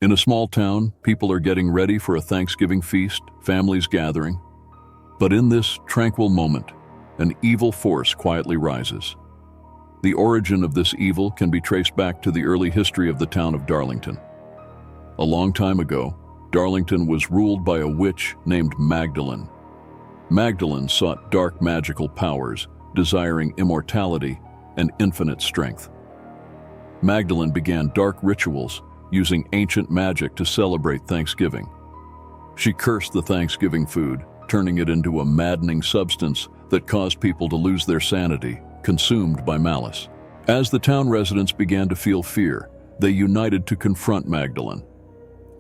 In a small town, people are getting ready for a Thanksgiving feast, families gathering. But in this tranquil moment, an evil force quietly rises. The origin of this evil can be traced back to the early history of the town of Darlington. A long time ago, Darlington was ruled by a witch named Magdalene. Magdalene sought dark magical powers, desiring immortality and infinite strength. Magdalene began dark rituals, using ancient magic to celebrate Thanksgiving. She cursed the Thanksgiving food, turning it into a maddening substance that caused people to lose their sanity, consumed by malice. As the town residents began to feel fear, they united to confront Magdalene.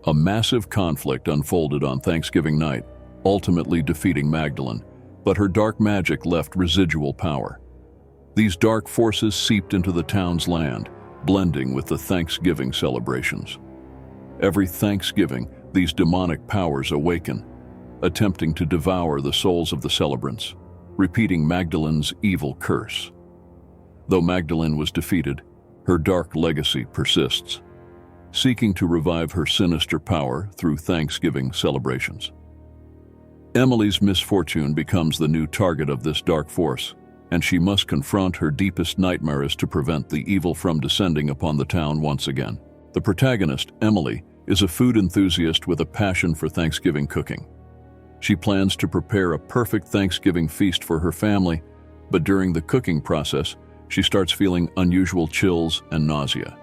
A massive conflict unfolded on Thanksgiving night, ultimately defeating Magdalene, but her dark magic left residual power. These dark forces seeped into the town's land, blending with the Thanksgiving celebrations. Every Thanksgiving, these demonic powers awaken, attempting to devour the souls of the celebrants, repeating Magdalene's evil curse. Though Magdalene was defeated, her dark legacy persists, seeking to revive her sinister power through Thanksgiving celebrations. Emily's misfortune becomes the new target of this dark force, and she must confront her deepest nightmares to prevent the evil from descending upon the town once again. The protagonist, Emily, is a food enthusiast with a passion for Thanksgiving cooking. She plans to prepare a perfect Thanksgiving feast for her family, but during the cooking process, she starts feeling unusual chills and nausea.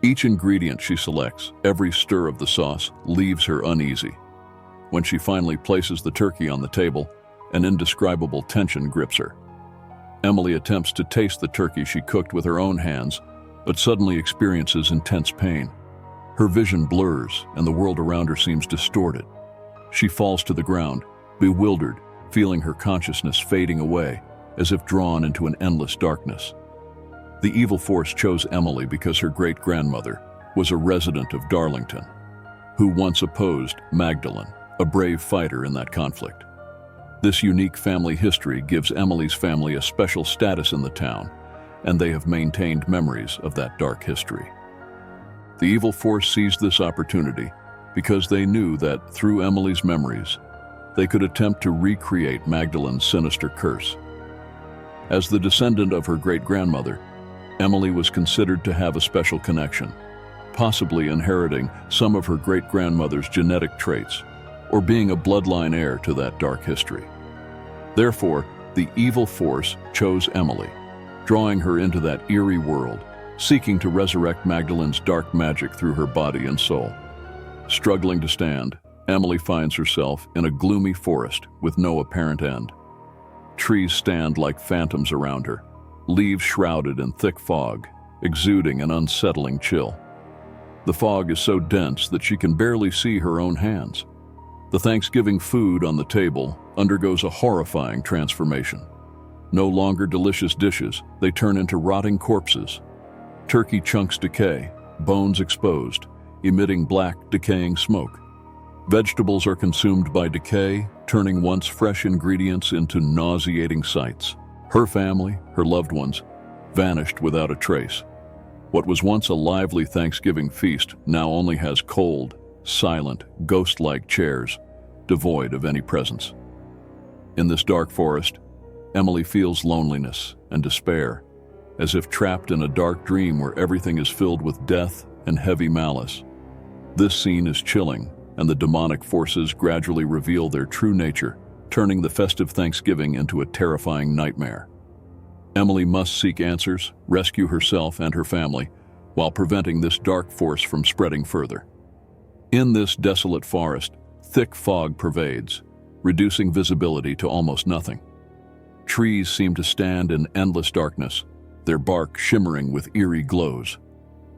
Each ingredient she selects, every stir of the sauce, leaves her uneasy. When she finally places the turkey on the table, an indescribable tension grips her. Emily attempts to taste the turkey she cooked with her own hands, but suddenly experiences intense pain. Her vision blurs, and the world around her seems distorted. She falls to the ground, bewildered, feeling her consciousness fading away, as if drawn into an endless darkness. The evil force chose Emily because her great-grandmother was a resident of Darlington, who once opposed Magdalene, a brave fighter in that conflict. This unique family history gives Emily's family a special status in the town, and they have maintained memories of that dark history. The evil force seized this opportunity because they knew that through Emily's memories, they could attempt to recreate Magdalene's sinister curse. As the descendant of her great-grandmother, Emily was considered to have a special connection, possibly inheriting some of her great-grandmother's genetic traits, or being a bloodline heir to that dark history. Therefore, the evil force chose Emily, drawing her into that eerie world, seeking to resurrect Magdalene's dark magic through her body and soul. Struggling to stand, Emily finds herself in a gloomy forest with no apparent end. Trees stand like phantoms around her, leaves shrouded in thick fog, exuding an unsettling chill. The fog is so dense that she can barely see her own hands. The Thanksgiving food on the table undergoes a horrifying transformation. No longer delicious dishes, they turn into rotting corpses. Turkey chunks decay, bones exposed, emitting black, decaying smoke. Vegetables are consumed by decay, turning once fresh ingredients into nauseating sights. Her family, her loved ones, vanished without a trace. What was once a lively Thanksgiving feast now only has cold, silent, ghost-like chairs, devoid of any presence. In this dark forest, Emily feels loneliness and despair, as if trapped in a dark dream where everything is filled with death and heavy malice. This scene is chilling, and the demonic forces gradually reveal their true nature, turning the festive Thanksgiving into a terrifying nightmare. Emily must seek answers, rescue herself and her family, while preventing this dark force from spreading further. In this desolate forest, thick fog pervades, reducing visibility to almost nothing. Trees seem to stand in endless darkness, their bark shimmering with eerie glows.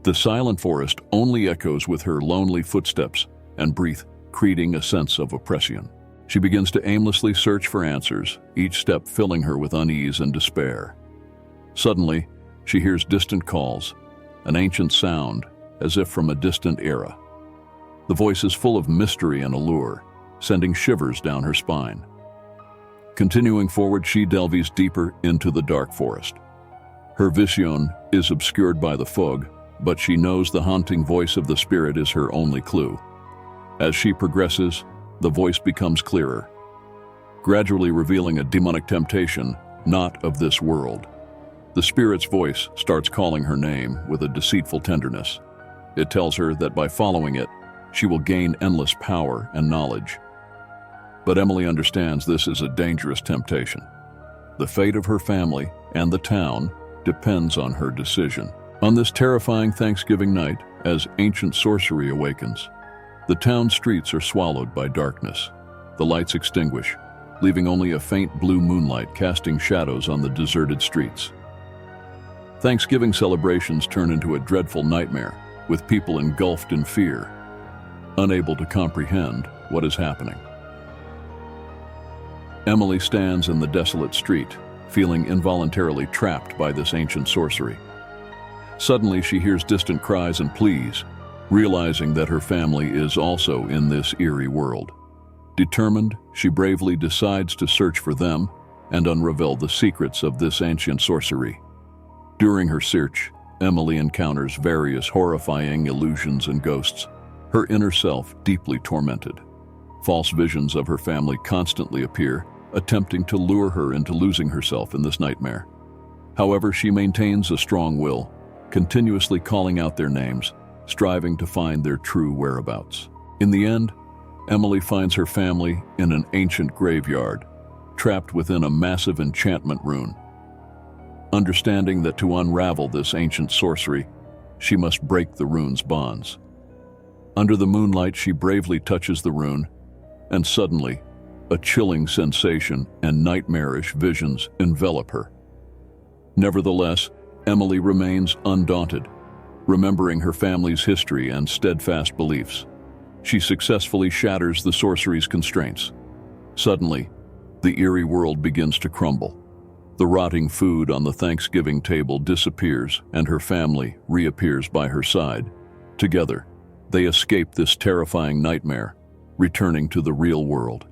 The silent forest only echoes with her lonely footsteps and breath, creating a sense of oppression. She begins to aimlessly search for answers, each step filling her with unease and despair. Suddenly, she hears distant calls, an ancient sound, as if from a distant era. The voice is full of mystery and allure, sending shivers down her spine. Continuing forward, she delves deeper into the dark forest. Her vision is obscured by the fog, but she knows the haunting voice of the spirit is her only clue. As she progresses, the voice becomes clearer, gradually revealing a demonic temptation not of this world. The spirit's voice starts calling her name with a deceitful tenderness. It tells her that by following it, she will gain endless power and knowledge. But Emily understands this is a dangerous temptation. The fate of her family and the town depends on her decision. On this terrifying Thanksgiving night, as ancient sorcery awakens, the town streets are swallowed by darkness. The lights extinguish, leaving only a faint blue moonlight casting shadows on the deserted streets. Thanksgiving celebrations turn into a dreadful nightmare, with people engulfed in fear, unable to comprehend what is happening. Emily stands in the desolate street, feeling involuntarily trapped by this ancient sorcery. Suddenly, she hears distant cries and pleas, realizing that her family is also in this eerie world. Determined, she bravely decides to search for them and unravel the secrets of this ancient sorcery. During her search, Emily encounters various horrifying illusions and ghosts, her inner self deeply tormented. False visions of her family constantly appear, attempting to lure her into losing herself in this nightmare. However, she maintains a strong will, continuously calling out their names, striving to find their true whereabouts. In the end, Emily finds her family in an ancient graveyard, trapped within a massive enchantment rune. Understanding that to unravel this ancient sorcery, she must break the rune's bonds. Under the moonlight, she bravely touches the rune, and suddenly, a chilling sensation and nightmarish visions envelop her. Nevertheless, Emily remains undaunted, remembering her family's history and steadfast beliefs. She successfully shatters the sorcery's constraints. Suddenly, the eerie world begins to crumble. The rotting food on the Thanksgiving table disappears, and her family reappears by her side. Together, they escape this terrifying nightmare, returning to the real world.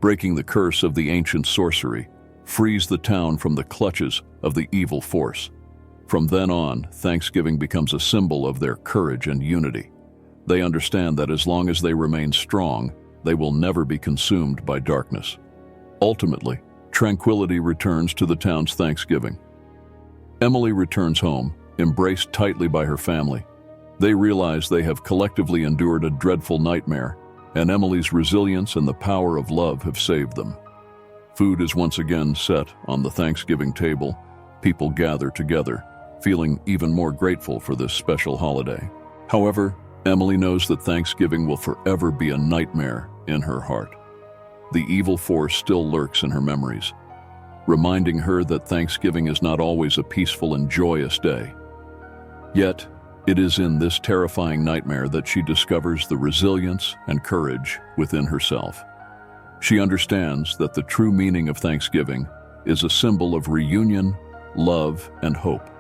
Breaking the curse of the ancient sorcery frees the town from the clutches of the evil force. From then on, Thanksgiving becomes a symbol of their courage and unity. They understand that as long as they remain strong, they will never be consumed by darkness. Ultimately, tranquility returns to the town's Thanksgiving. Emily returns home, embraced tightly by her family. They realize they have collectively endured a dreadful nightmare, and Emily's resilience and the power of love have saved them. Food is once again set on the Thanksgiving table. People gather together, feeling even more grateful for this special holiday. However, Emily knows that Thanksgiving will forever be a nightmare in her heart. The evil force still lurks in her memories, reminding her that Thanksgiving is not always a peaceful and joyous day. Yet, it is in this terrifying nightmare that she discovers the resilience and courage within herself. She understands that the true meaning of Thanksgiving is a symbol of reunion, love, and hope.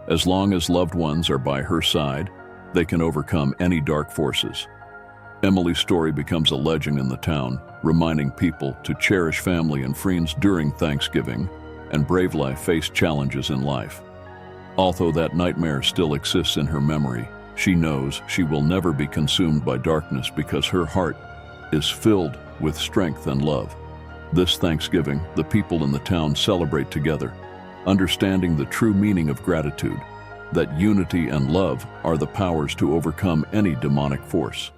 As long as loved ones are by her side, they can overcome any dark forces. Emily's story becomes a legend in the town, reminding people to cherish family and friends during Thanksgiving and brave life face challenges in life. Although that nightmare still exists in her memory, she knows she will never be consumed by darkness because her heart is filled with strength and love. This Thanksgiving, the people in the town celebrate together, understanding the true meaning of gratitude, that unity and love are the powers to overcome any demonic force.